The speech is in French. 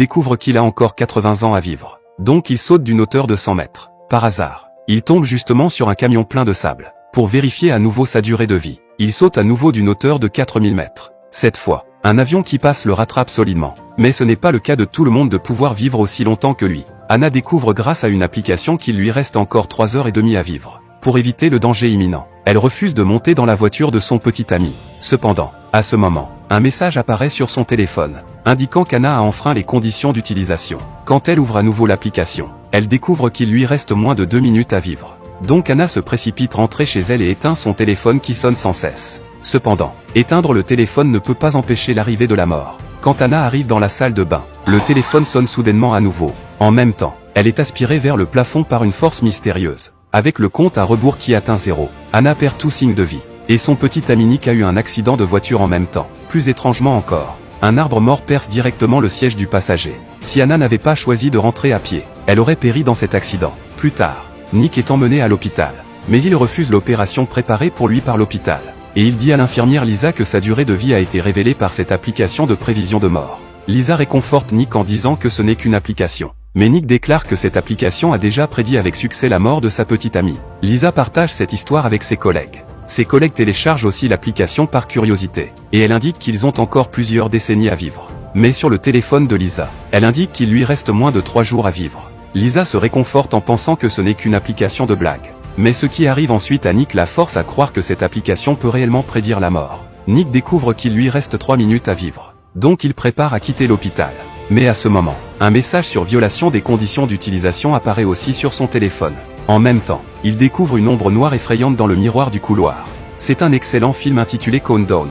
découvre qu'il a encore 80 ans à vivre. Donc il saute d'une hauteur de 100 mètres. Par hasard, il tombe justement sur un camion plein de sable. Pour vérifier à nouveau sa durée de vie, il saute à nouveau d'une hauteur de 4000 mètres. Cette fois, un avion qui passe le rattrape solidement. Mais ce n'est pas le cas de tout le monde de pouvoir vivre aussi longtemps que lui. Anna découvre grâce à une application qu'il lui reste encore 3h30 à vivre. Pour éviter le danger imminent, elle refuse de monter dans la voiture de son petit ami. Cependant, à ce moment, un message apparaît sur son téléphone, indiquant qu'Anna a enfreint les conditions d'utilisation. Quand elle ouvre à nouveau l'application, elle découvre qu'il lui reste moins de 2 minutes à vivre. Donc Anna se précipite rentrer chez elle et éteint son téléphone qui sonne sans cesse. Cependant, éteindre le téléphone ne peut pas empêcher l'arrivée de la mort. Quand Anna arrive dans la salle de bain, le téléphone sonne soudainement à nouveau. En même temps, elle est aspirée vers le plafond par une force mystérieuse. Avec le compte à rebours qui atteint 0, Anna perd tout signe de vie. Et son petit ami Nick a eu un accident de voiture en même temps. Plus étrangement encore, un arbre mort perce directement le siège du passager. Si Anna n'avait pas choisi de rentrer à pied, elle aurait péri dans cet accident. Plus tard, Nick est emmené à l'hôpital. Mais il refuse l'opération préparée pour lui par l'hôpital. Et il dit à l'infirmière Lisa que sa durée de vie a été révélée par cette application de prévision de mort. Lisa réconforte Nick en disant que ce n'est qu'une application. Mais Nick déclare que cette application a déjà prédit avec succès la mort de sa petite amie. Lisa partage cette histoire avec ses collègues. Ses collègues téléchargent aussi l'application par curiosité. Et elle indique qu'ils ont encore plusieurs décennies à vivre. Mais sur le téléphone de Lisa, elle indique qu'il lui reste moins de 3 jours à vivre. Lisa se réconforte en pensant que ce n'est qu'une application de blague. Mais ce qui arrive ensuite à Nick la force à croire que cette application peut réellement prédire la mort. Nick découvre qu'il lui reste 3 minutes à vivre. Donc il prépare à quitter l'hôpital. Mais à ce moment, un message sur violation des conditions d'utilisation apparaît aussi sur son téléphone. En même temps, il découvre une ombre noire effrayante dans le miroir du couloir. C'est un excellent film intitulé Countdown.